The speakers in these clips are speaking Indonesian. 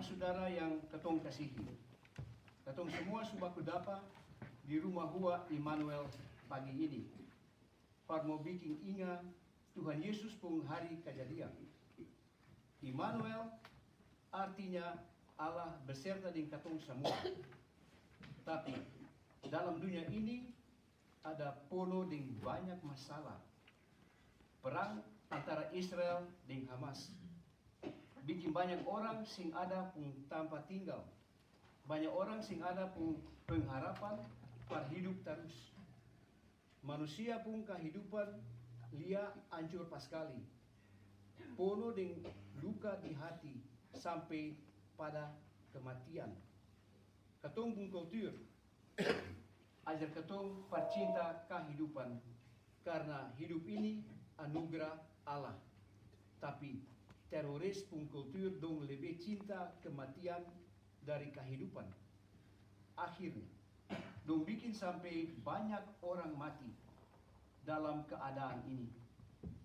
Saudara yang ketong kasihi, ketong semua subaku dapa di rumah Hua Immanuel pagi ini. Parmo bikin ingat Tuhan Yesus pun hari kejadian. Immanuel artinya Allah beserta dengan ketong semua. Tapi dalam dunia ini ada penuh dengan banyak masalah. Perang antara Israel dan Hamas bikin banyak orang sing ada pun tanpa tinggal. Banyak orang sing ada pun pengharapan per hidup terus. Manusia pun kehidupan lia hancur paskali. Penuh dengan luka di hati sampai pada kematian. Ketong pun kultur ajar ketong percinta kehidupan karena hidup ini anugerah Allah. Tapi teroris pun kultur dong lebih cinta kematian dari kehidupan. Akhirnya, dong bikin sampai banyak orang mati dalam keadaan ini.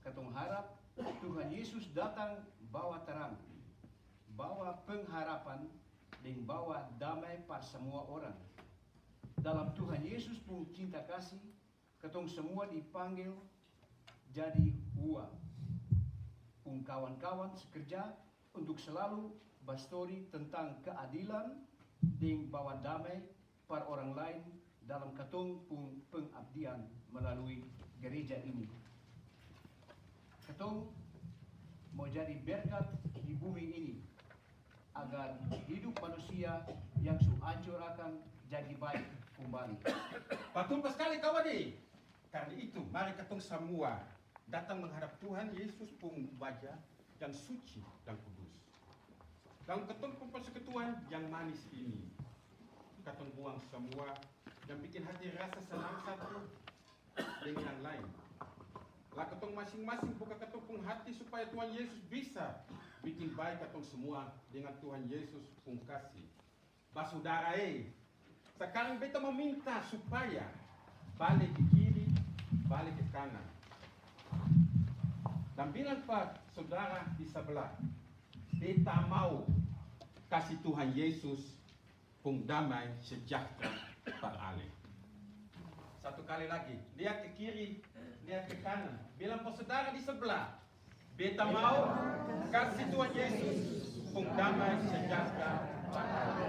Ketong harap Tuhan Yesus datang bawa terang, bawa pengharapan, dan bawa damai par semua orang. Dalam Tuhan Yesus pun cinta kasih, ketong semua dipanggil jadi Hua. Pun kawan-kawan sekerja untuk selalu bastori tentang keadilan dan bawa damai par orang lain dalam ketong pun pengabdian melalui gereja ini. Ketong mau jadi berkat di bumi ini agar hidup manusia yang hancur akan jadi baik kembali. Betul sekali kawan nih. Karena itu mari ketong semua datang menghadap Tuhan Yesus pembaca yang suci dan kudus. Dalam ketong persekutuan yang manis ini, ketong buang semua yang bikin hati rasa senang satu dengan yang lain. Lah ketong masing-masing buka ketong pun hati supaya Tuhan Yesus bisa bikin baik ketong semua dengan Tuhan Yesus pun kasih. Saudara sekarang beta meminta supaya balik ke kiri, balik ke kanan. Dan bilang pak saudara di sebelah, beta mau kasih Tuhan Yesus pun damai sejahtera beralih. Satu kali lagi, lihat ke kiri, lihat ke kanan. Bilang pak saudara di sebelah, Beta mau kasih Tuhan Yesus pun damai sejahtera pada.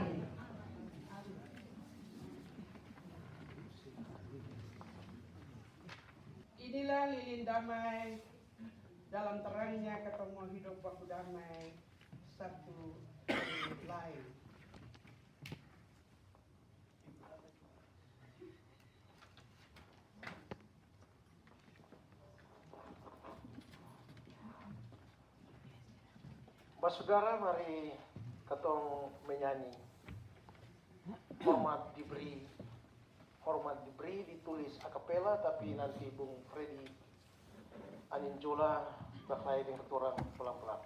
Inilah lilin damai, dalam terangnya ketemu hidup baku damai satu dengan lain. Mas saudara, mari ketong menyanyi. Hormat diberi ditulis akapela, tapi nanti Bung Freddy Aninjola berkait dengan keturang pelan-pelan.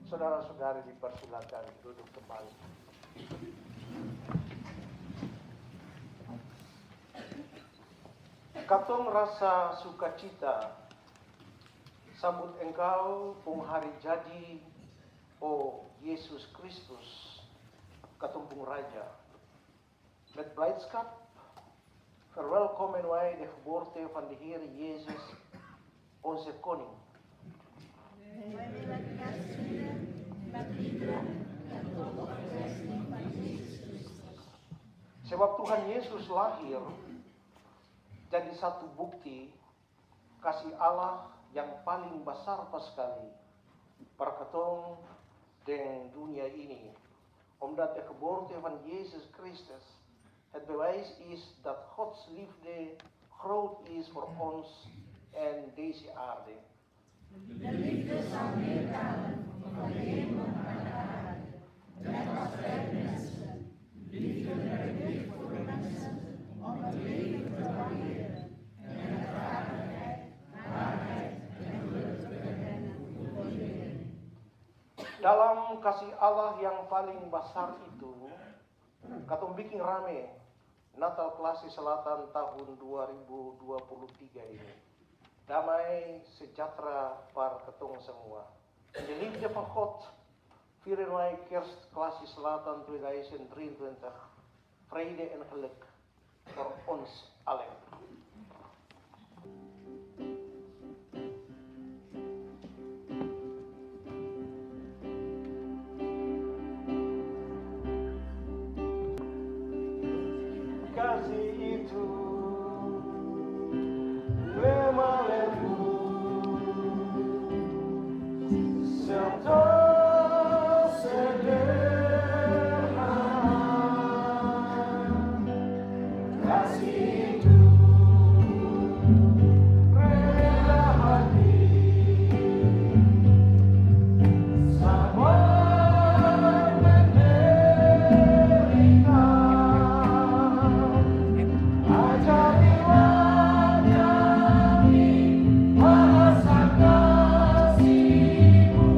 Saudara-saudari dipersilakan duduk kembali. Katong rasa sukacita sambut engkau pung hari jadi, oh Yesus Kristus, katong pung Raja. Met blijdschap verwelkomen wij de geboorte van de Heer Jezus, onze Koning. Wij willen kerstvieren met liederen Sebab Tuhan Yesus lahir jadi satu bukti kasih Allah yang paling besar sekali berkatong dengan dunia ini. Omdat de geboorte van Jezus Christus het bewijs is dat Gods liefde groot is voor ons en deze aarde. De liefde zal meegaan van de hemel naar de aarde. Net als wij mensen. Liefde werkt voor de mensen om het leven te waarderen en rechtvaardigheid, waarheid en geluk te kennen voor iedereen. Dalam kasih Allah yang paling besar itu, katong bikin rame Natal Klasik Selatan tahun 2023 ini. Damai sejahtera para ketong semua. De liefde van God vieren wij Kerst Klasik Selatan 2023. Vrede en geluk voor ons allen. Kasih itu lemah lembut, serta sederhana. Kasih itu rela hati, sabar menderita. Ajarilah kami bahasa kasih-Mu,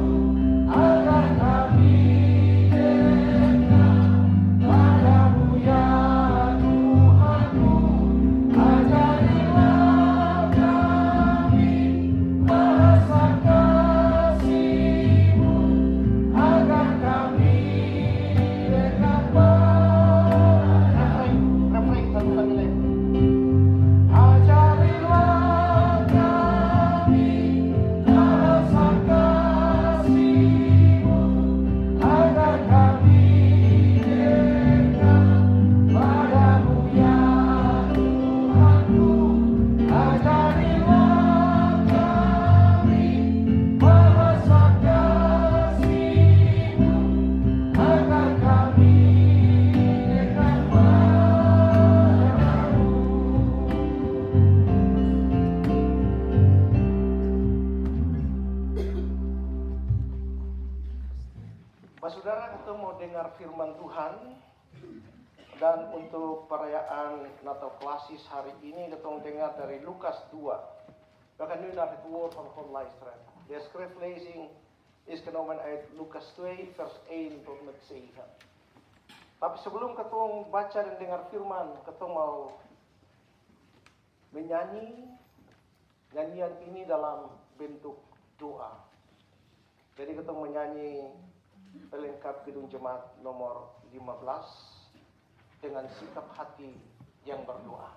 agar kami dekat padamu ya Tuhanku. Ajarilah kami bahasa kasih-Mu, agar kami dekat padamu. Refreng satu kali lagi. Ajarilah kami bahasa kasih-Mu, agar kami dekat padamu ya Tuhanku. Ajarilah kami bahasa kasih-Mu, agar kami dekat padamu. Pak Saudara, kita mau dengar firman Tuhan. Dan untuk perayaan Natal Klasis hari ini kita mau dengar dari Lukas 2. We gaan nu naar het woord van God luisteren. De schriftlezing is genomen uit Lukas 2 vers 1 tot met 7. Tapi sebelum kita baca dan dengar firman, kita mau menyanyi nyanyian ini dalam bentuk doa. Jadi kita menyanyi pelengkap Gedung Jemaat nomor 15 dengan sikap hati yang berdoa.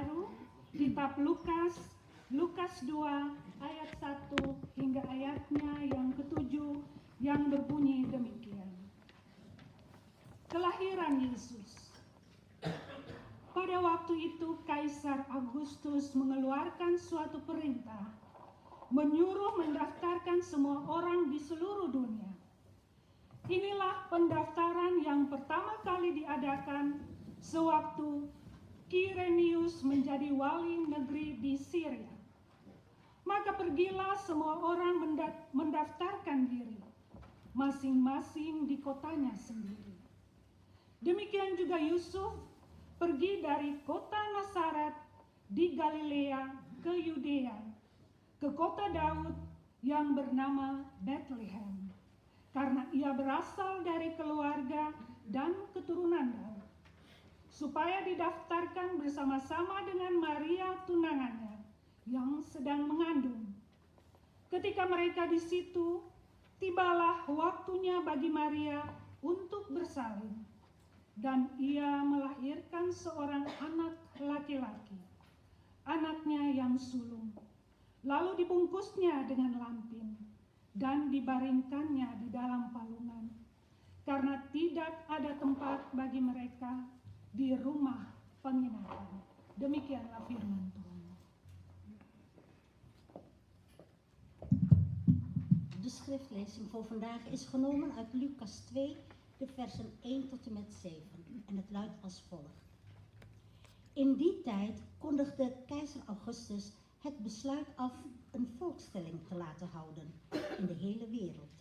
baru, kitab Lukas 2 ayat 1 hingga ayatnya yang ke-7 yang berbunyi demikian. Kelahiran Yesus. Pada waktu itu Kaisar Agustus mengeluarkan suatu perintah, menyuruh mendaftarkan semua orang di seluruh dunia. Inilah pendaftaran yang pertama kali diadakan sewaktu Quirinius menjadi wali negeri di Syria. Maka pergilah semua orang mendaftarkan diri, masing-masing di kotanya sendiri. Demikian juga Yusuf pergi dari kota Nazaret di Galilea ke Yudea, ke kota Daud yang bernama Bethlehem, karena ia berasal dari keluarga dan keturunan Daud, supaya didaftarkan bersama-sama dengan Maria tunangannya yang sedang mengandung. Ketika mereka di situ, tibalah waktunya bagi Maria untuk bersalin, dan ia melahirkan seorang anak laki-laki, anaknya yang sulung. Lalu dibungkusnya dengan lampin dan dibaringkannya di dalam palungan, karena tidak ada tempat bagi mereka di rumah penginapan. Demikianlah firman Tuhan. De schriftlezing voor vandaag is genomen uit Lucas 2, de versen 1 tot en met 7. En het luidt als volgt. In die tijd kondigde keizer Augustus het besluit af een volkstelling te laten houden in de hele wereld.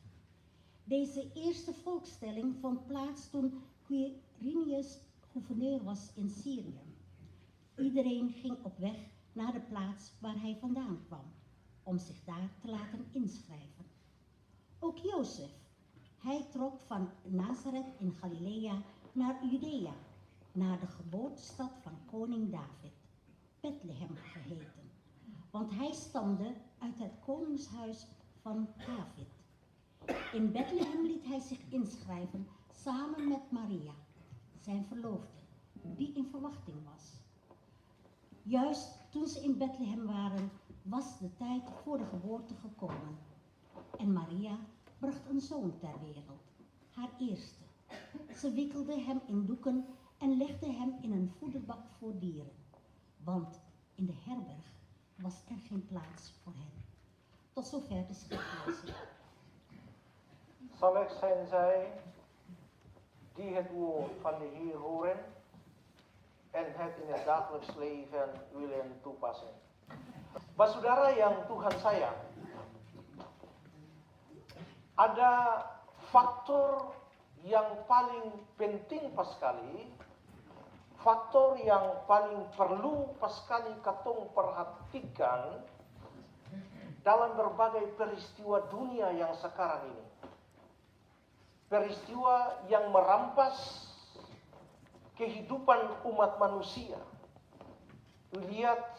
Deze eerste volkstelling vond plaats toen Quirinius gouverneur was in Syrië. Iedereen ging op weg naar de plaats waar hij vandaan kwam, om zich daar te laten inschrijven. Ook Jozef, hij trok van Nazareth in Galilea naar Judea, naar de geboortestad van koning David, Bethlehem geheten, want hij stamde uit het koningshuis van David. In Bethlehem liet hij zich inschrijven samen met Maria, zijn verloofde, die in verwachting was. Juist toen ze in Bethlehem waren, was de tijd voor de geboorte gekomen. En Maria bracht een zoon ter wereld, haar eerste. Ze wikkelde hem in doeken en legde hem in een voederbak voor dieren, want in de herberg was er geen plaats voor hen. Tot zover de schriftlezing. Samek zijn zij die het woord van de Heer horen en het in het dagelijks leven willen toepassen. Saudara yang Tuhan sayang, ada faktor yang paling penting paskali, faktor yang paling perlu paskali katong perhatikan dalam berbagai peristiwa dunia yang sekarang ini. Peristiwa yang merampas kehidupan umat manusia. Lihat,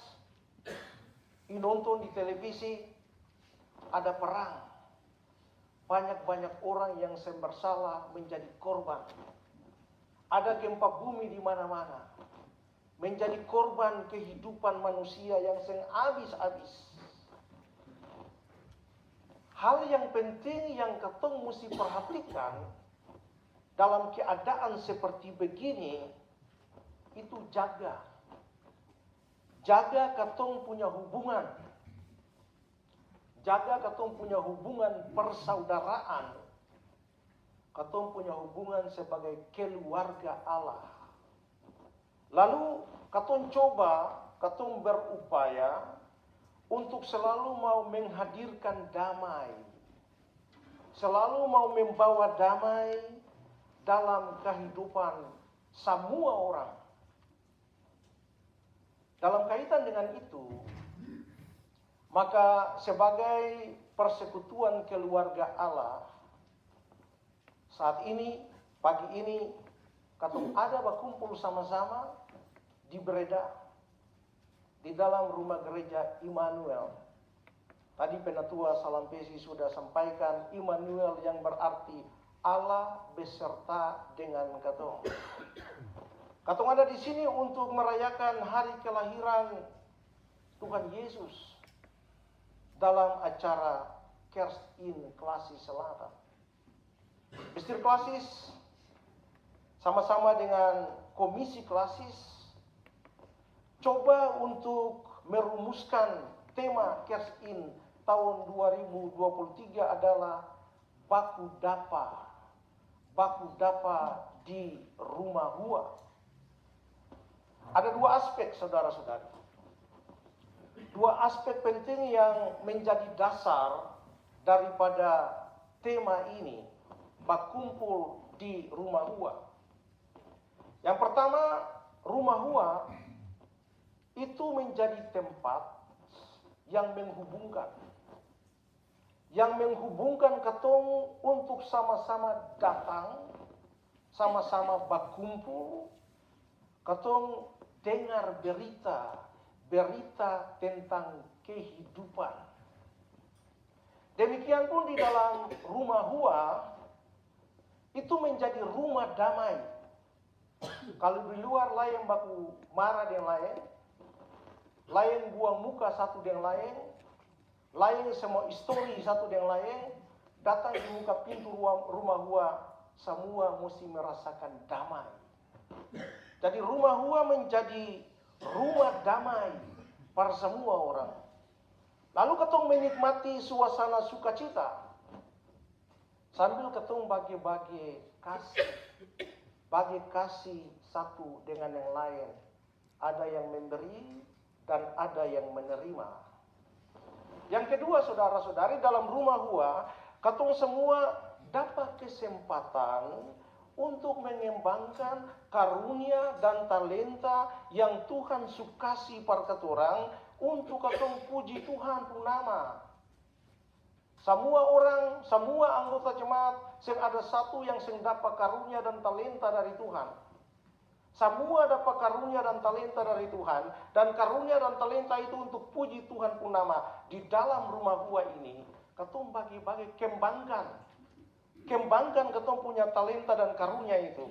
nonton di televisi, ada perang. Banyak-banyak orang yang bersalah menjadi korban. Ada gempa bumi di mana-mana. Menjadi korban kehidupan manusia yang habis-habis. Hal yang penting yang ketong mesti perhatikan dalam keadaan seperti begini, itu jaga. Jaga ketong punya hubungan. Jaga ketong punya hubungan persaudaraan. Ketong punya hubungan sebagai keluarga Allah. Lalu ketong coba, ketong berupaya untuk selalu mau menghadirkan damai. Selalu mau membawa damai dalam kehidupan semua orang. Dalam kaitan dengan itu, maka sebagai persekutuan keluarga Allah, saat ini, pagi ini, katong ada berkumpul sama-sama di Breda, di dalam rumah gereja Immanuel. Tadi Penatua Salampesi sudah sampaikan Immanuel yang berarti Allah beserta dengan katong. Katong ada di sini untuk merayakan hari kelahiran Tuhan Yesus dalam acara Kerst in Klassis Selatan. Bestir Klassis sama-sama dengan Komisi Klassis coba untuk merumuskan tema Kerst in tahun 2023 adalah baku dapa di rumah Hua. Ada dua aspek, saudara-saudari. Dua aspek penting yang menjadi dasar daripada tema ini, berkumpul di rumah Hua. Yang pertama, rumah Hua itu menjadi tempat yang menghubungkan. Yang menghubungkan ketemu untuk sama-sama datang, sama-sama berkumpul, ketemu dengar berita tentang kehidupan. Demikian pun di dalam rumah Hua itu menjadi rumah damai. Kalau di luar lain baku marah dengan lain buang muka satu dengan lain semua histori satu dengan lain, datang di muka pintu rumah Hua, semua mesti merasakan damai. Jadi rumah Hua menjadi rumah damai para semua orang. Lalu ketong menikmati suasana sukacita sambil ketong bagi-bagi kasih satu dengan yang lain. Ada yang memberi dan ada yang menerima. Yang kedua, saudara-saudari, dalam rumah Hua, ketong semua dapat kesempatan untuk mengembangkan karunia dan talenta yang Tuhan sukasi pada ketorang untuk ketong puji Tuhan pun nama. Semua orang, semua anggota jemaat, sing ada satu yang sing dapat karunia dan talenta dari Tuhan. Semua dapat karunia dan talenta dari Tuhan, dan karunia dan talenta itu untuk puji Tuhan pun nama. Di dalam rumah Hua ini, ketong bagi-bagi kembangkan ketong punya talenta dan karunia itu.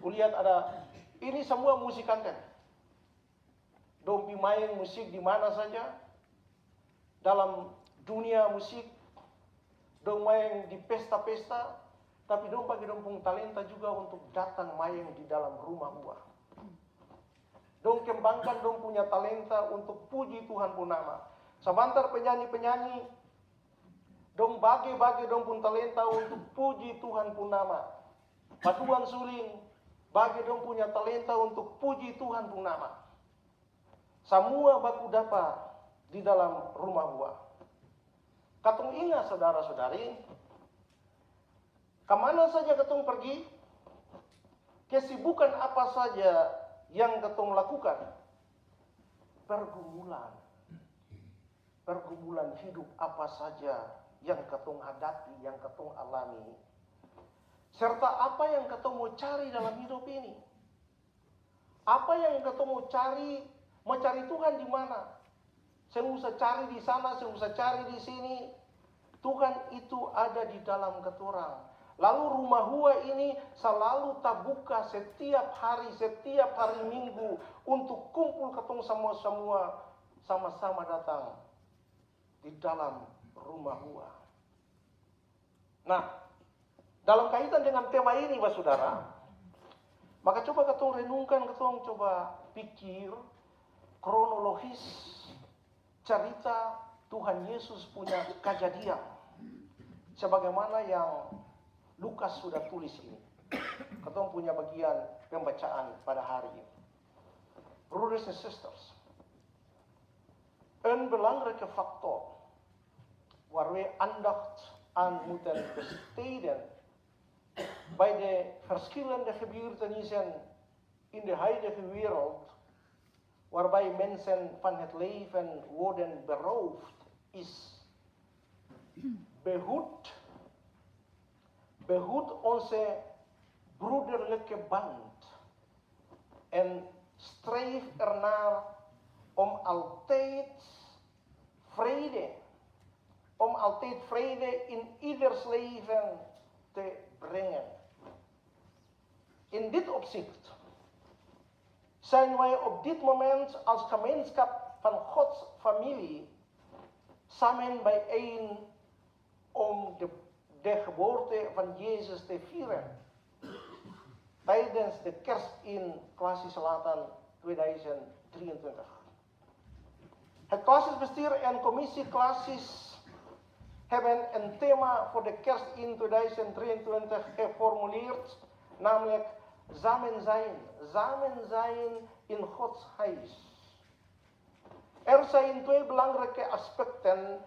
Kulihat ada, ini semua musikanten. Dong main musik di mana saja, dalam dunia musik, dong main di pesta-pesta, tapi dong bagi dong punya talenta juga untuk datang main di dalam rumah Hua. Dong kembangkan dong punya talenta untuk puji Tuhan pun nama. Sebentar penyanyi-penyanyi, dong bagi-bagi dong pun talenta untuk puji Tuhan pun nama. Paduan suling, bagi dong punya talenta untuk puji Tuhan pun nama. Semua baku dapat di dalam rumah Hua. Katong ingat saudara-saudari, kemana saja ketong pergi, kesibukan apa saja yang ketong lakukan, pergumulan hidup apa saja yang ketong hadapi, yang ketong alami, serta apa yang ketong mau cari dalam hidup ini. Apa yang ketong mau cari Tuhan di mana? Saya usah cari di sana, saya usah cari di sini. Tuhan itu ada di dalam ketorang. Lalu rumah Hua ini selalu terbuka setiap hari Minggu untuk kumpul ketong semua sama-sama datang di dalam rumah Hua. Nah, dalam kaitan dengan tema ini, saudara, maka coba ketong renungkan, ketong coba pikir kronologis cerita Tuhan Yesus punya kejadian sebagaimana yang Lukas sudah tulis ini. Ketong punya bagian pembacaan pada hari ini. Brothers and sisters, een belangrijke factor waar we aandacht aan moeten besteden bij de verschillende gebeurtenissen in de huidige wereld, waarbij mensen van het leven worden beroofd, is behoed onze broederlijke band en streef ernaar om altijd vrede in ieders leven te brengen. In dit opzicht zijn wij op dit moment als gemeenschap van Gods familie samen bijeen om de geboorte van Jezus te vieren. Tijdens de kerst in Classis Selatan 2023. Het Classis-bestuur en commissie Classis hebben een thema voor de kerst in 2023 geformuleerd, namelijk samen zijn. Samen zijn in Gods huis. Er zijn twee belangrijke aspecten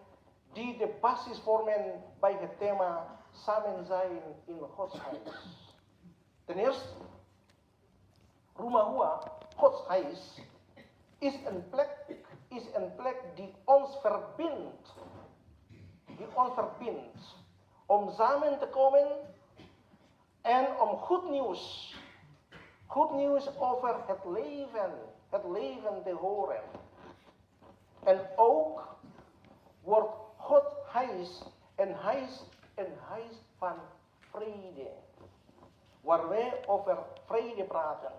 die de basis vormen bij het thema samen zijn in Gods huis. Ten eerste, Rumahua, Gods huis, is een plek die ons verbindt. Om samen te komen en om goed nieuws over het leven te horen. En ook wordt Gods huis een huis van vrede. Waar wij over vrede praten.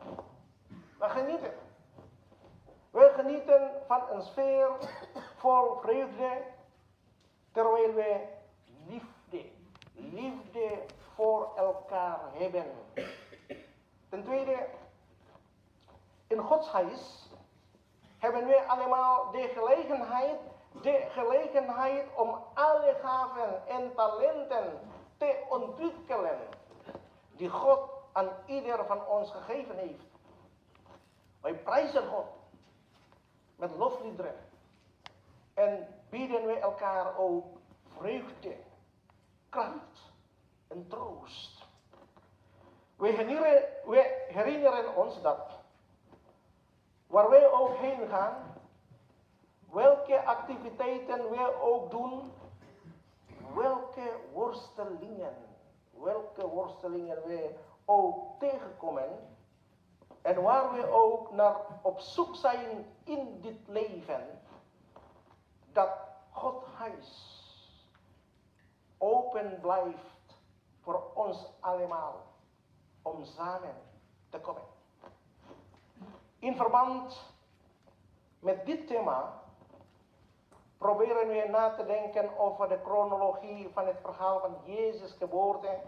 We genieten van een sfeer vol vreugde, terwijl we liefde voor elkaar hebben. Ten tweede, in Gods huis hebben we allemaal de gelegenheid om alle gaven en talenten te ontwikkelen die God aan ieder van ons gegeven heeft. Wij prijzen God met lofliederen en bieden we elkaar ook vreugde, kracht en troost. We herinneren ons dat waar wij ook heen gaan, welke activiteiten we ook doen, welke worstelingen we ook tegenkomen en waar we ook naar op zoek zijn in dit leven, dat Gods huis open blijft voor ons allemaal om samen te komen. In verband met dit thema proberen we na te denken over de chronologie van het verhaal van Jezus' geboorte,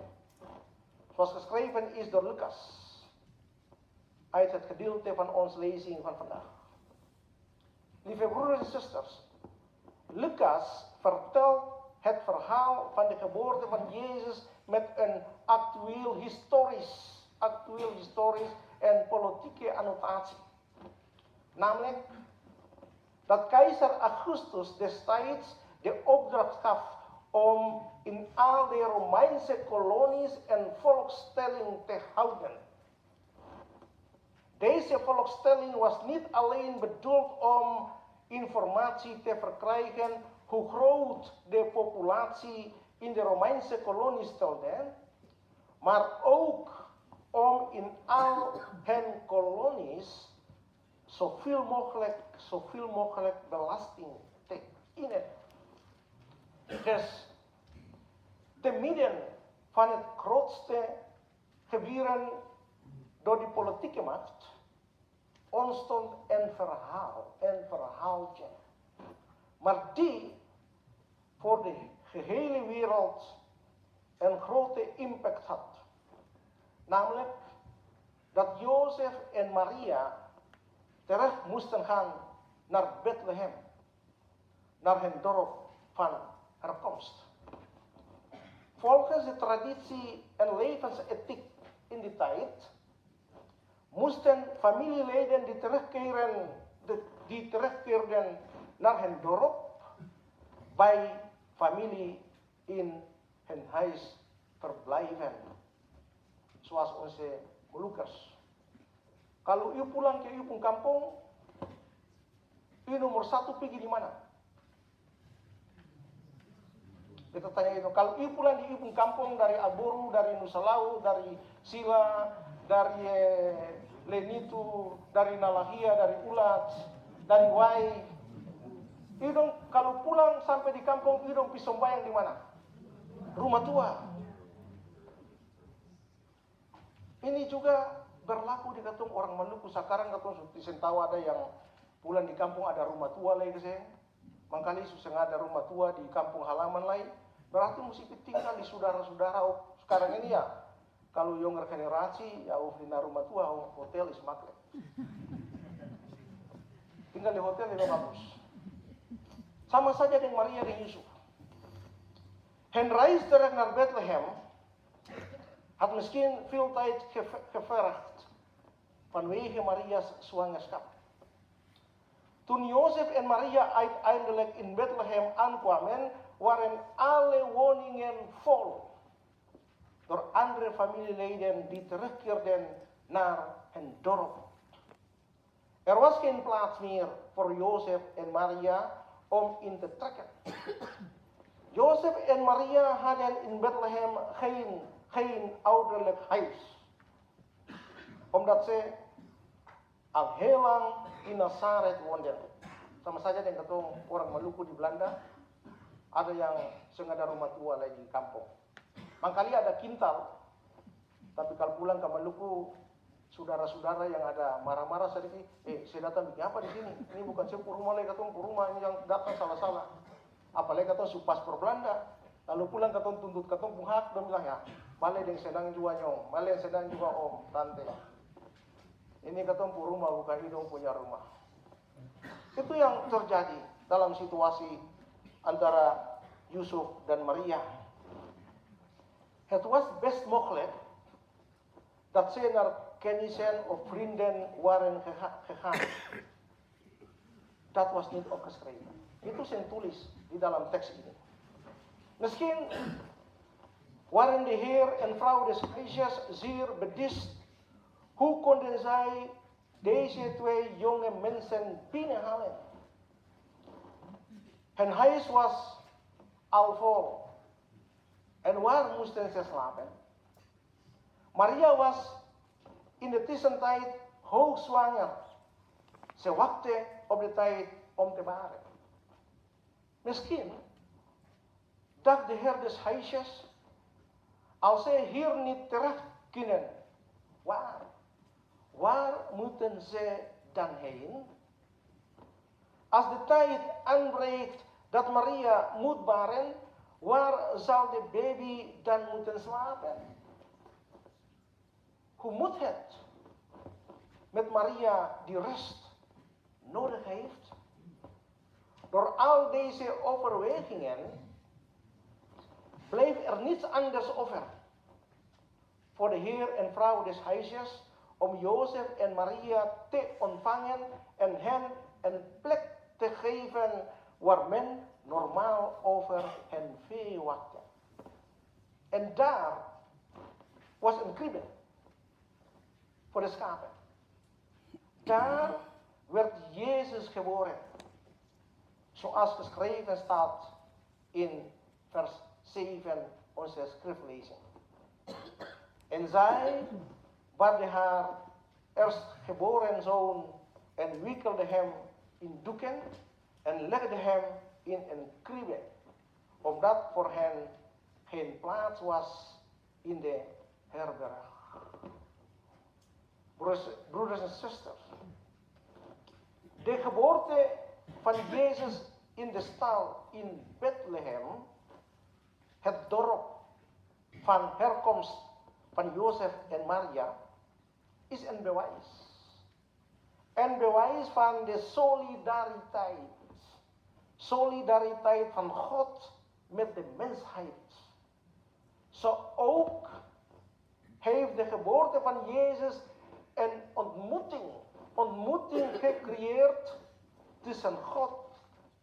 zoals geschreven is door Lucas, uit het gedeelte van onze lezing van vandaag. Lieve broeders en zusters, Lucas vertelt het verhaal van de geboorte van Jezus met een actueel historisch en politieke annotatie. Namelijk dat keizer Augustus destijds de opdracht gaf om in al de Romeinse kolonies een volkstelling te houden. Deze volkstelling was niet alleen bedoeld om informatie te verkrijgen hoe groot de populatie in de Romeinse kolonies stelde, maar ook om in al hun kolonies zoveel mogelijk belasting te innen. Dus, te midden van het grootste gebeuren door de politieke macht, ontstond een verhaaltje. Maar die voor de gehele wereld een grote impact had. Namelijk dat Jozef en Maria terug moesten gaan naar Bethlehem, naar hun dorp van herkomst. Volgens de traditie en levensethiek in die tijd moesten familieleden die terugkeerden naar hun dorp bij familie in hun huis verblijven. Zoals onze Molukkers. Kalau u pulang ke uw kampung, u nomor satu pergi di mana? Kita tanya itu, kalau u pulang di uw kampung dari Aboru, dari Nusa Lau, dari Sila, dari Lenitu, dari Nalahia, dari Ulat, dari Wai, idong kalau pulang sampai di kampung, idong pi sembahyang di mana? Rumah tua. Ini juga berlaku di katong orang Maluku. Sekarang katong sudah tahu ada yang pulang di kampung ada rumah tua lagi keseng. Mangkali susah ada rumah tua di kampung halaman lain. Berarti mesti tinggal di saudara-saudara. Sekarang ini ya, kalau younger generasi ya di rumah tua, hotel is maklik. Tinggal di hotel lebih bagus. Sama saja dengan Maria dan Yusuf. Hen reis terug naar Bethlehem had misschien veel tijd gevergd vanwege Maria's zwangerschap. Toen Jozef en Maria uiteindelijk in Bethlehem aankwamen, waren alle woningen vol door andere familieleden die terugkeerden naar hun dorp. Er was geen plaats meer voor Jozef en Maria om in te trekken. Jozef en Maria hadden in Bethlehem geen ouderlijk huis, omdat ze al heel lang in Nazareth woonden. Sama saja dengan ketong orang Maluku di Belanda, ada yang sengaja rumah tua lagi di kampung. Mangkali ada kintal, tapi kalau pulang ke Maluku, saudara-saudara yang ada marah-marah sedikit, saya datang bikin apa di sini? Ini bukan saya rumah lagi, ketong rumah ini yang datang salah-salah. Apalagi ketong su paspor Belanda, lalu pulang ketong tuntut ketong hak, dan bilang ya, balik yang senang juga nyong, balik yang senang juga om, tante. Ini ketong rumah bukan hidung punya rumah. Itu yang terjadi dalam situasi antara Yusuf dan Maria. Het was best mogelijk dat ze naar kennissen of vrienden waren gegaan. Dat was niet opgeschreven. Itu yang tulis di dalam teks ini. Misschien waren de heer en vrouw des huisjes zeer bedist. Hoe konden zij deze twee jonge mensen binnenhalen? Hun huis was al vol. En waar moesten ze slapen? Maria was in de tussentijd hoogzwanger. Ze wachtte op de tijd om te baren. Misschien dacht de heer des huisjes, als ze hier niet terecht kunnen, waar moeten ze dan heen? Als de tijd aanbreekt dat Maria moet baren, waar zal de baby dan moeten slapen? Hoe moet het met Maria die rust nodig heeft? Door al deze overwegingen bleef er niets anders over voor de heer en vrouw des huisjes om Jozef en Maria te ontvangen en hen een plek te geven waar men normaal over hen vee wachtte. En daar was een kribbe voor de schapen. Daar werd Jezus geboren, zoals geschreven staat in vers 7 onze schriftlezing. En zij baarde haar eerstgeboren zoon en wikkelde hem in doeken en legde hem in een kribbe, omdat voor hen geen plaats was in de herberg. Broeders en zusters, de geboorte van Jezus in de stal in Bethlehem, het dorp van herkomst van Jozef en Maria, is een bewijs. Een bewijs van de solidariteit. Solidariteit van God met de mensheid. Zo ook heeft de geboorte van Jezus een ontmoeting gecreëerd tussen God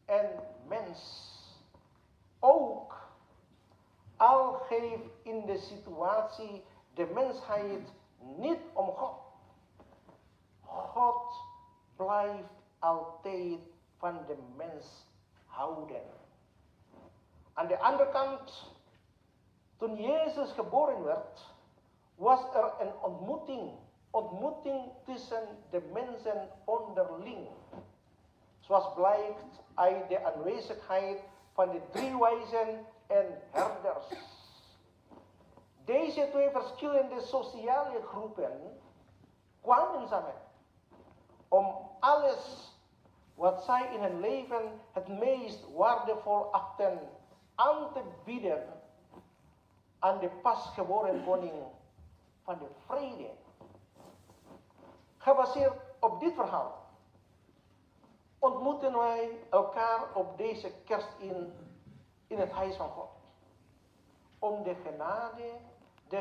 en mens. Ook al geeft in de situatie de mensheid niet om God. God blijft altijd van de mens houden. Aan de andere kant, toen Jezus geboren werd, was er een ontmoeting tussen de mensen onderling. Zoals blijkt uit de aanwezigheid van de 3 wijzen en herders. Deze 2 verschillende sociale groepen kwamen samen om alles wat zij in hun leven het meest waardevol achten aan te bieden aan de pasgeboren koning van de vrede. Gebaseerd op dit verhaal ontmoeten wij elkaar op deze kerst in het huis van God. Om de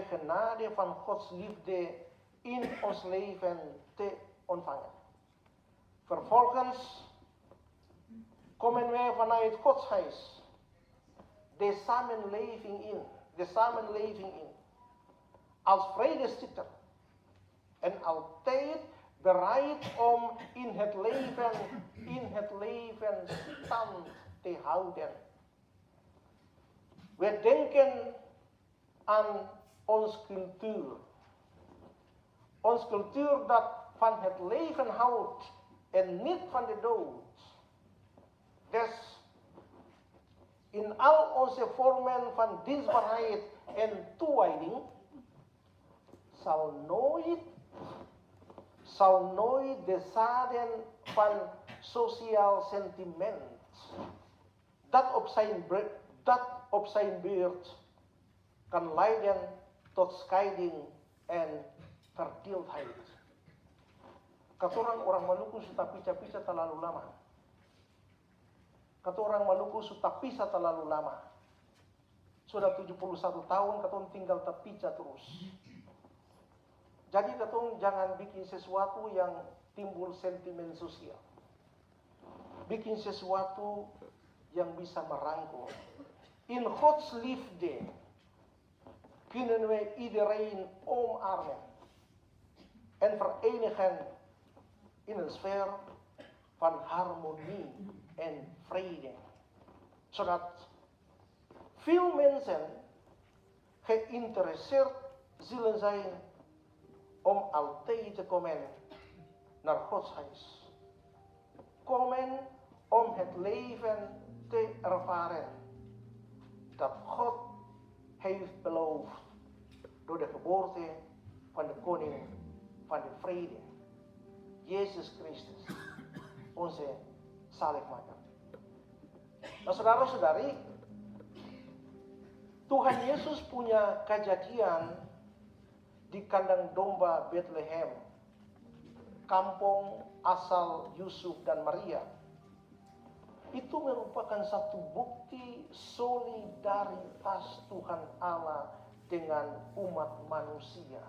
genade van Gods liefde in ons leven te ontvangen. Vervolgens komen wij vanuit Gods huis de samenleving in. Als vredestichter. En altijd bereid om in het leven stand te houden. We denken aan onze cultuur. Onze cultuur dat van het leven houdt en niet van de dood. Dus in al onze vormen van dienstbaarheid en toewijding zal nooit de zaden van sociaal sentiment dat op zijn beurt kan leiden tot scheiding en verdeeldheid. Katorang orang Maluku sudah pica-pica terlalu lama. Katorang Maluku sudah pisah terlalu lama. Sudah 71 tahun katong tinggal terpisah terus. Jadi katong jangan bikin sesuatu yang timbul sentimen sosial. Bikin sesuatu yang bisa merangkul. In Gods liefde kunnen we iedereen omarmen en verenigen in een sfeer van harmonie en vrede. Zodat veel mensen geïnteresseerd zullen zijn om altijd te komen naar Gods huis. Komen om het leven te ervaren dat God heeft beloofd door de geboorte van de koning van de vrede, Yesus Kristus, onze zaligmaker. Nah, saudara-saudari, Tuhan Yesus punya kejadian di kandang domba Bethlehem, kampung asal Yusuf dan Maria. Itu merupakan satu bukti solidaritas Tuhan Allah dengan umat manusia.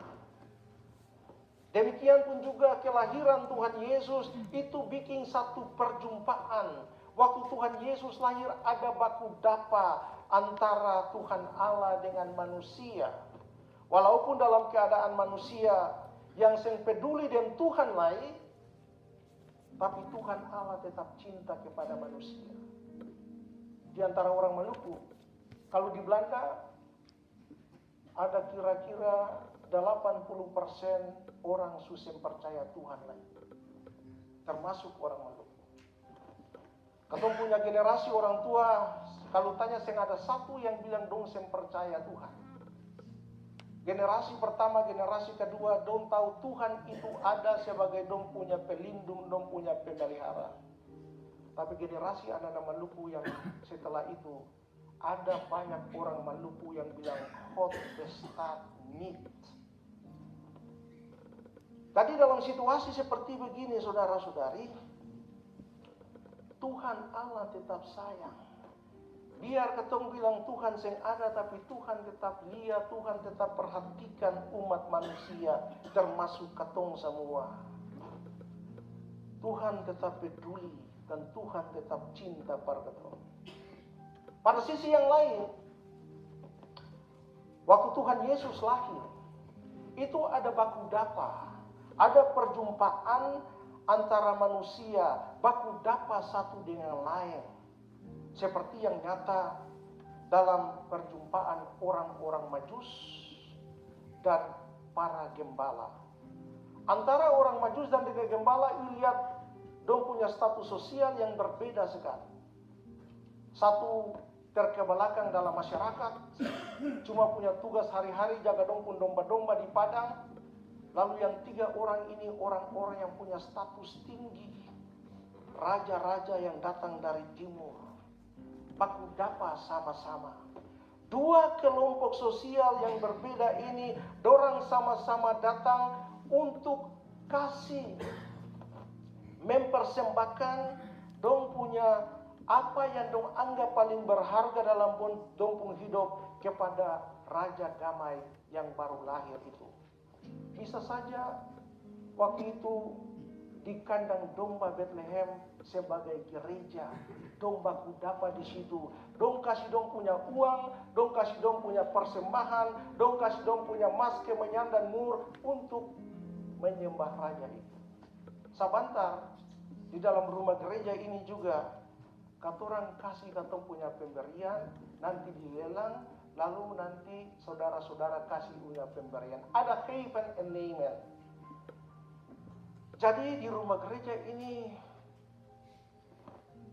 Demikian pun juga kelahiran Tuhan Yesus itu bikin satu perjumpaan. Waktu Tuhan Yesus lahir ada baku dapa antara Tuhan Allah dengan manusia. Walaupun dalam keadaan manusia yang seng peduli dengan Tuhan lain, tapi Tuhan Allah tetap cinta kepada manusia. Di antara orang Maluku, kalau di Belanda ada kira-kira 80% orang susah percaya Tuhan lain, termasuk orang Maluku. Katong punya generasi orang tua, kalau tanya seng ada satu yang bilang dong seng percaya Tuhan. Generasi pertama, generasi kedua, dong tahu Tuhan itu ada sebagai dong punya pelindung, dong punya pemelihara. Tapi generasi anak-anak Maluku yang setelah itu, ada banyak orang Maluku yang bilang God bestaat niet. Tadi dalam situasi seperti begini, saudara-saudari, Tuhan Allah tetap sayang. Biar ketong bilang Tuhan seng ada, tapi Tuhan tetap lihat, Tuhan tetap perhatikan umat manusia, termasuk ketong semua. Tuhan tetap peduli dan Tuhan tetap cinta pada ketong. Pada sisi yang lain, waktu Tuhan Yesus lahir, itu ada baku dapa, ada perjumpaan antara manusia, baku dapa satu dengan lain. Seperti yang nyata dalam perjumpaan orang-orang Majus dan para gembala. Antara orang Majus dan gembala, lihat dong punya status sosial yang berbeda sekali. Satu terkebelakang dalam masyarakat, cuma punya tugas hari-hari jaga dong pun domba-domba di padang. Lalu yang 3 orang ini orang-orang yang punya status tinggi, raja-raja yang datang dari timur, baku dapa sama-sama. 2 kelompok sosial yang berbeda ini, dorang sama-sama datang untuk kasih, mempersembahkan dong punya apa yang dong anggap paling berharga dalam dong pun hidup kepada Raja Damai yang baru lahir itu. Bisa saja waktu itu di kandang domba Bethlehem sebagai gereja, dong baku dapa di situ, dong kasih dong punya uang, dong kasih dong punya persembahan, dong kasih dong punya mas kemenyan dan mur untuk menyembah raja itu. Sabantar di dalam rumah gereja ini juga katorang kasih katong punya pemberian, nanti dilelang, lalu nanti saudara-saudara kasih punya pemberian. Ada haven and name it. Jadi di rumah gereja ini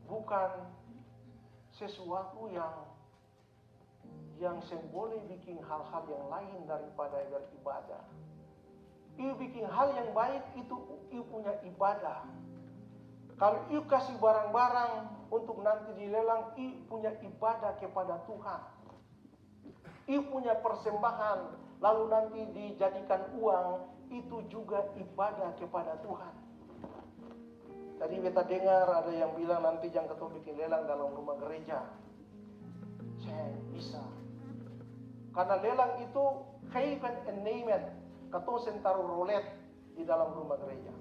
bukan sesuatu yang boleh bikin hal-hal yang lain daripada beribadah. Iu bikin hal yang baik itu iu punya ibadah. Kalau iu kasih barang-barang untuk nanti dilelang, iu punya ibadah kepada Tuhan. Iu punya persembahan, lalu nanti dijadikan uang, itu juga ibadah kepada Tuhan. Tadi beta dengar ada yang bilang nanti jangan ketemu bikin lelang dalam rumah gereja. Saya bisa. Karena lelang itu haven and name it. Katong sen taruh roulette di dalam rumah gereja.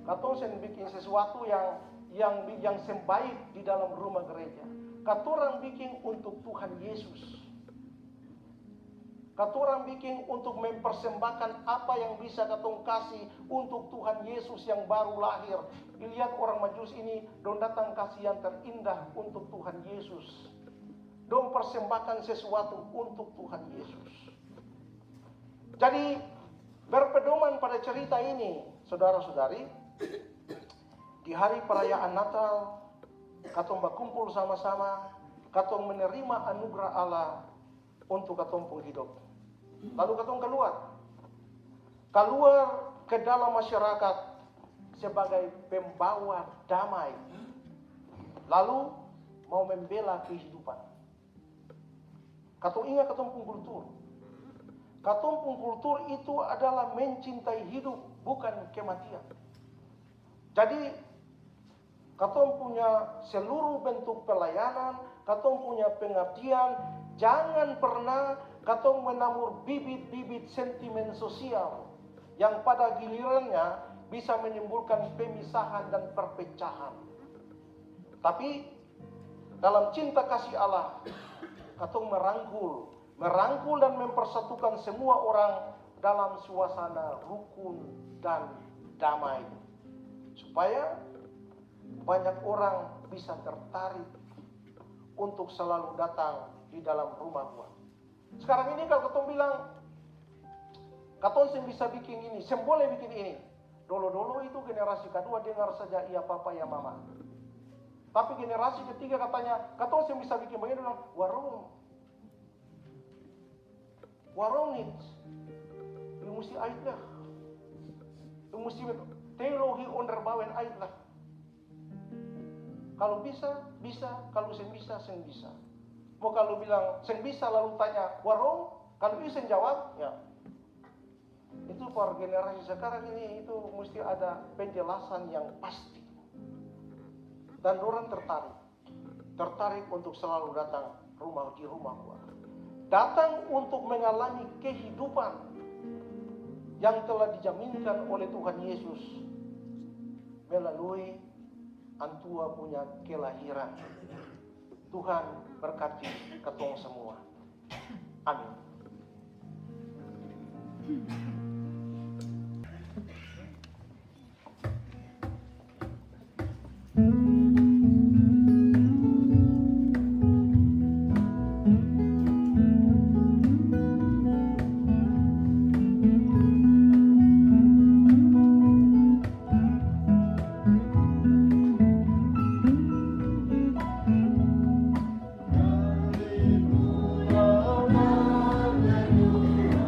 Katong sen bikin sesuatu yang sembaik di dalam rumah gereja. Katorang bikin untuk Tuhan Yesus. Katorang bikin untuk mempersembahkan apa yang bisa katong kasih untuk Tuhan Yesus yang baru lahir. Lihat orang Majus ini, dong datang kasih yang terindah untuk Tuhan Yesus. Dong persembahkan sesuatu untuk Tuhan Yesus. Jadi berpedoman pada cerita ini, saudara-saudari, di hari perayaan Natal, katong berkumpul sama-sama, katong menerima anugerah Allah untuk katong pun hidup. Lalu katong keluar ke dalam masyarakat sebagai pembawa damai. Lalu mau membela kehidupan. Katong ingat katong pun kultur. Katong pun kultur itu adalah mencintai hidup, bukan kematian. Jadi katong punya seluruh bentuk pelayanan, katong punya pengabdian, jangan pernah katong menabur bibit-bibit sentimen sosial yang pada gilirannya bisa menimbulkan pemisahan dan perpecahan. Tapi dalam cinta kasih Allah, katong merangkul dan mempersatukan semua orang dalam suasana rukun dan damai. Supaya banyak orang bisa tertarik untuk selalu datang di dalam rumah gua. Sekarang ini kalau katong bilang, katong sen bisa bikin ini, sen boleh bikin ini. Dulu-dulu itu generasi kedua dengar saja iya papa ya mama. Tapi generasi ketiga katanya, katong sen bisa bikin begini, bilang, warung nih, lu mesti ait lah. Lu mesti teologi onderbouwen ait lah. Kalau bisa, kalau sen bisa. Mau kalau bilang sen bisa lalu tanya warung, kalau bisa jawab, ya. Itu para generasi sekarang ini itu mesti ada penjelasan yang pasti. Dan orang tertarik untuk selalu datang di rumah gua. Datang untuk mengalami kehidupan yang telah dijaminkan oleh Tuhan Yesus melalui antua punya kelahiran. Tuhan berkati katong semua. Amin. Hallelujah, hallelujah,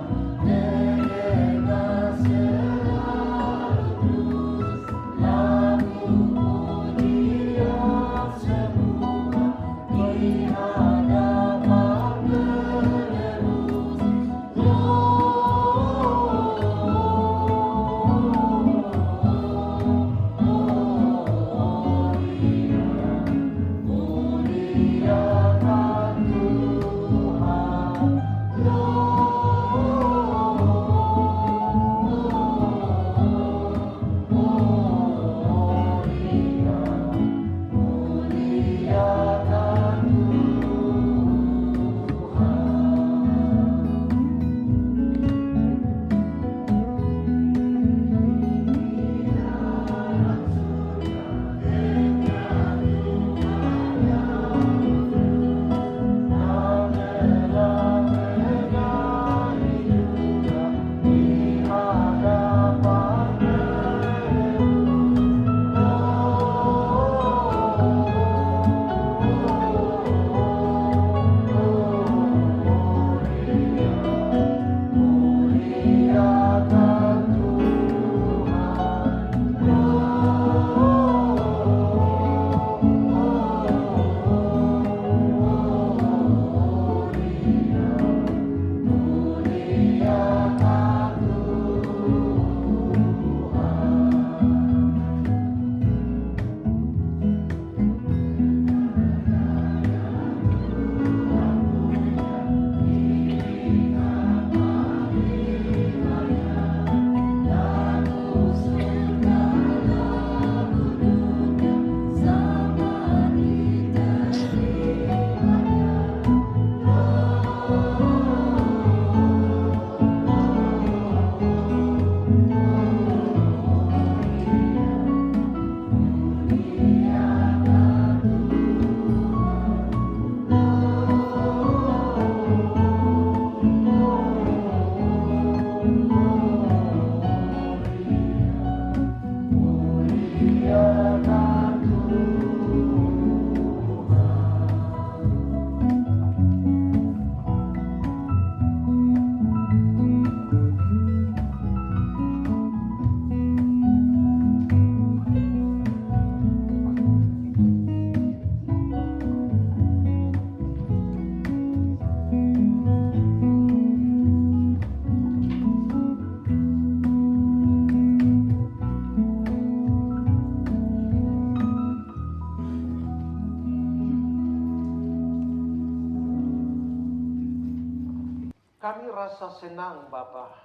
merasa senang Bapa,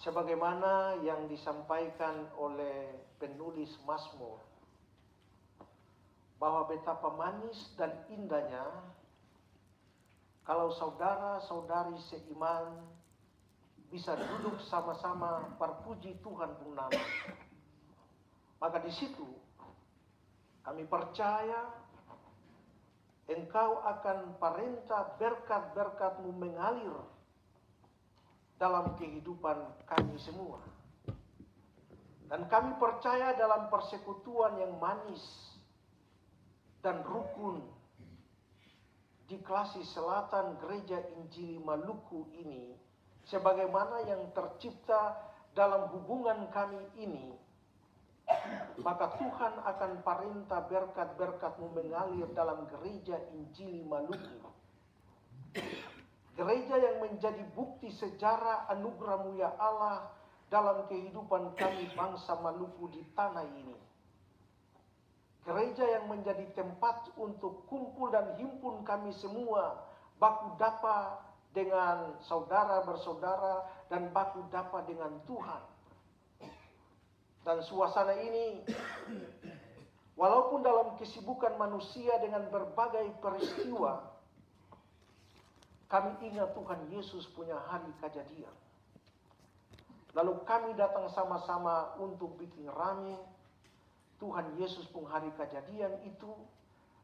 sebagaimana yang disampaikan oleh penulis Mazmur, bahwa betapa manis dan indahnya kalau saudara-saudari seiman bisa duduk sama-sama berpuji Tuhan pun nama. Maka di situ kami percaya Engkau akan perintah berkat-berkat-Mu mengalir dalam kehidupan kami semua. Dan kami percaya dalam persekutuan yang manis dan rukun di Klasi Selatan Gereja Injili Maluku ini, sebagaimana yang tercipta dalam hubungan kami ini, maka Tuhan akan perintah berkat-berkat-Mu mengalir dalam Gereja Injili Maluku. Gereja yang menjadi bukti sejarah anugerah-Mu ya Allah dalam kehidupan kami bangsa Maluku di tanah ini. Gereja yang menjadi tempat untuk kumpul dan himpun kami semua, baku dapa dengan saudara bersaudara dan baku dapa dengan Tuhan. Dan suasana ini, walaupun dalam kesibukan manusia dengan berbagai peristiwa, kami ingat Tuhan Yesus punya hari kejadian. Lalu kami datang sama-sama untuk bikin rame Tuhan Yesus pun hari kejadian itu,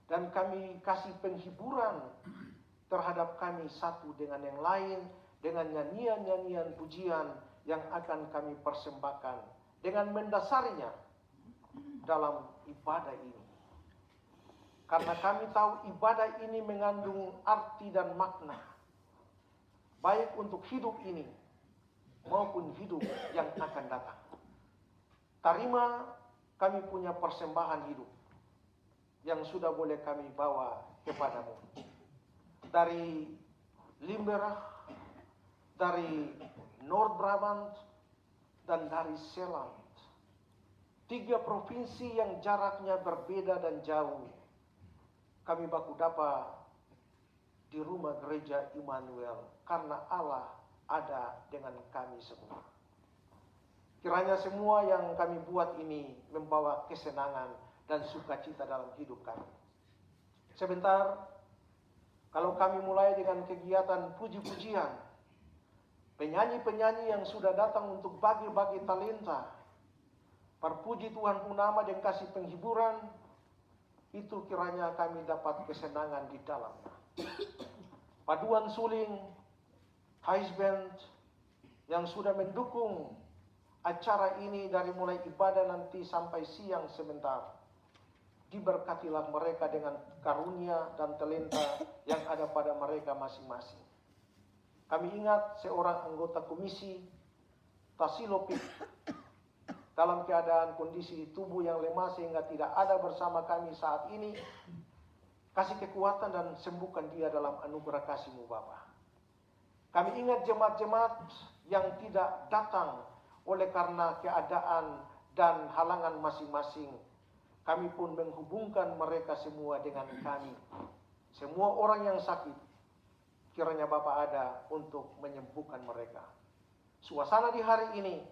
dan kami kasih penghiburan terhadap kami satu dengan yang lain, dengan nyanyian-nyanyian pujian yang akan kami persembahkan, dengan mendasarinya dalam ibadah ini. Karena kami tahu ibadah ini mengandung arti dan makna, baik untuk hidup ini maupun hidup yang akan datang. Terima kami punya persembahan hidup yang sudah boleh kami bawa kepadamu. Dari Limburg, dari Noord-Brabant, dan dari Zeeland. 3 provinsi yang jaraknya berbeda dan jauh. Kami baku dapa di rumah gereja Immanuel karena Allah ada dengan kami semua. Kiranya semua yang kami buat ini membawa kesenangan dan sukacita dalam hidup kami. Sebentar, kalau kami mulai dengan kegiatan puji-pujian, penyanyi-penyanyi yang sudah datang untuk bagi-bagi talenta, berpuji Tuhan pun nama dan kasih penghiburan, itu kiranya kami dapat kesenangan di dalamnya. Paduan suling, high band yang sudah mendukung acara ini dari mulai ibadah nanti sampai siang sebentar. Diberkatilah mereka dengan karunia dan talenta yang ada pada mereka masing-masing. Kami ingat seorang anggota komisi, Tasilopik, dalam keadaan kondisi tubuh yang lemah sehingga tidak ada bersama kami saat ini. Kasih kekuatan dan sembuhkan dia dalam anugerah kasih-Mu Bapa. Kami ingat jemaat-jemaat yang tidak datang oleh karena keadaan dan halangan masing-masing. Kami pun menghubungkan mereka semua dengan kami. Semua orang yang sakit, kiranya Bapa ada untuk menyembuhkan mereka. Suasana di hari ini,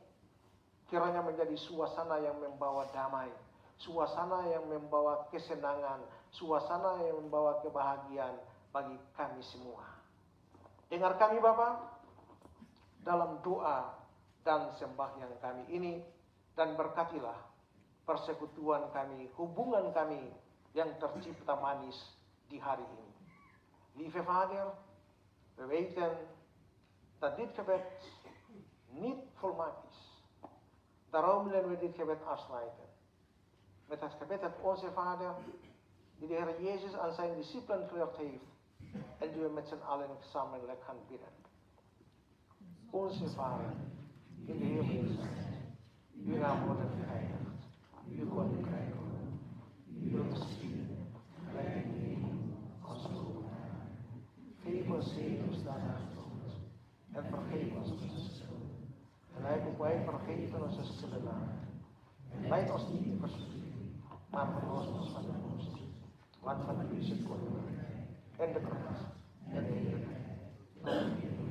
kiranya menjadi suasana yang membawa damai, suasana yang membawa kesenangan, suasana yang membawa kebahagiaan bagi kami semua. Dengar kami Bapa dalam doa dan sembahyang kami ini, dan berkatilah persekutuan kami, hubungan kami yang tercipta manis di hari ini. Lieve Vader, we weten dat dit gebed niet volmaakt is. Daarom willen we dit gebed afsluiten met het gebed dat onze Vader, die de Heer Jezus aan zijn discipelen geleerd heeft, en die we met z'n allen gezamenlijk gaan bidden. Onze Vader, in de hemel is, uw naam wordt geheiligd, uw koninkrijk komen, uw wil geschieden, gelijk in de hemel als ook op aarde. Geef ons heden dagelijks brood en vergeef ons onze schulden, gelijk ook wij vergeven onze schuldenaren. En leid ons niet in verzoeking, maar verlos ons van de boze. Want van u is het koninkrijk en de kracht en de heerlijkheid.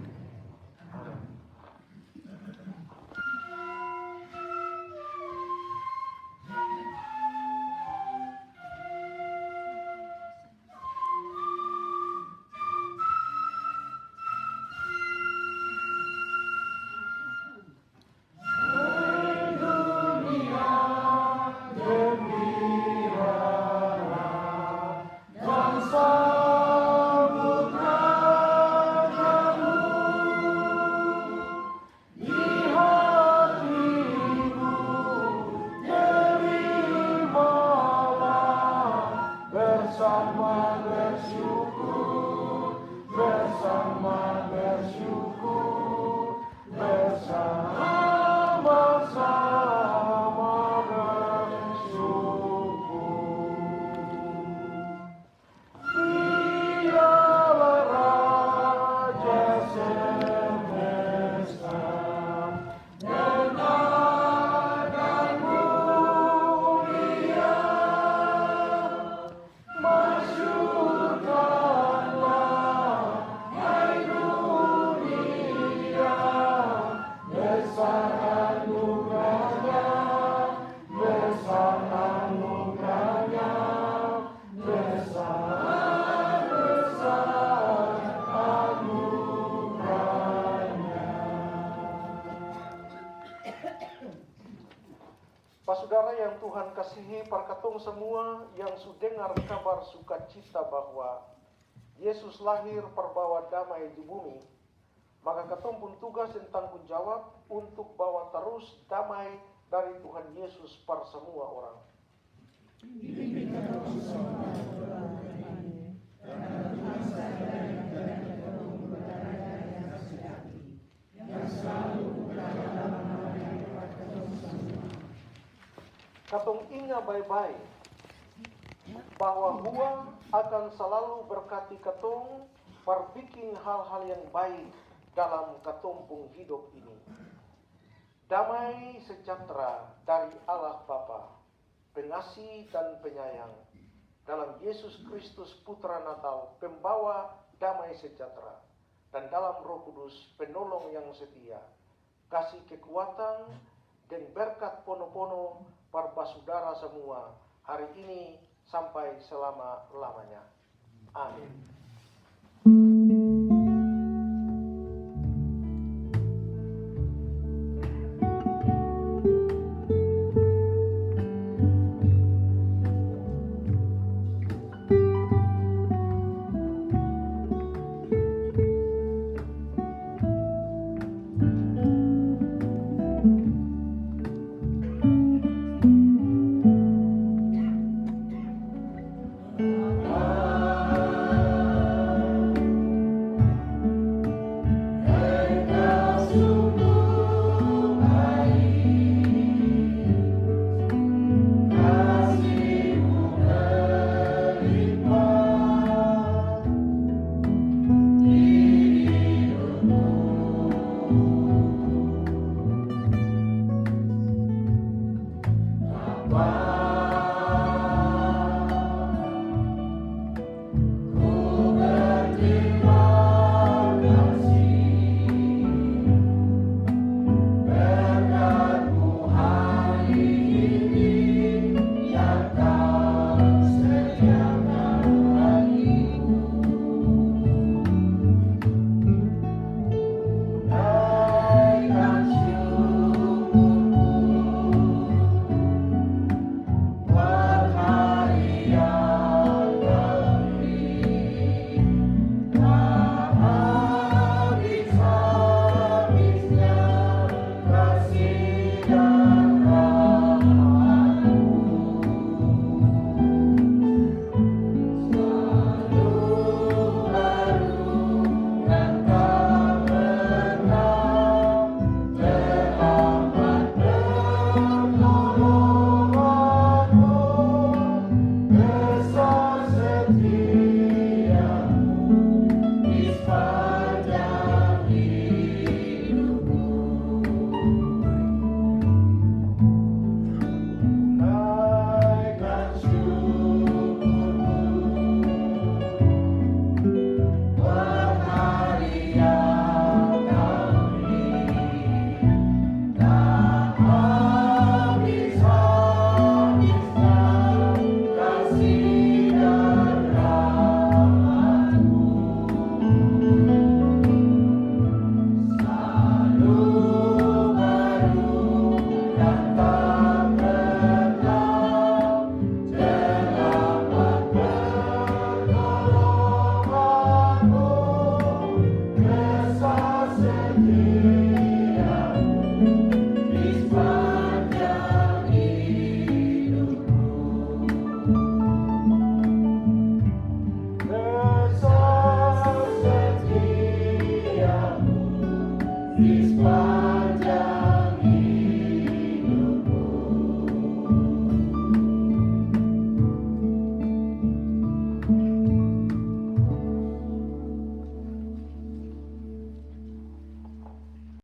Saudara yang Tuhan kasihi, perkatong semua yang sudah dengar kabar sukacita bahwa Yesus lahir perbawa damai di bumi, maka katong pun tugas dan tanggung jawab untuk bawa terus damai dari Tuhan Yesus per semua orang. Katong ingat baik-baik bahwa Hua akan selalu berkati katong perbikin hal-hal yang baik dalam katong pung hidup ini. Damai sejahtera dari Allah Bapa, pengasih dan penyayang, dalam Yesus Kristus Putra Natal, pembawa damai sejahtera, dan dalam Roh Kudus, penolong yang setia, kasih kekuatan dan berkat pono-pono para saudara semua hari ini sampai selama-lamanya. Amin.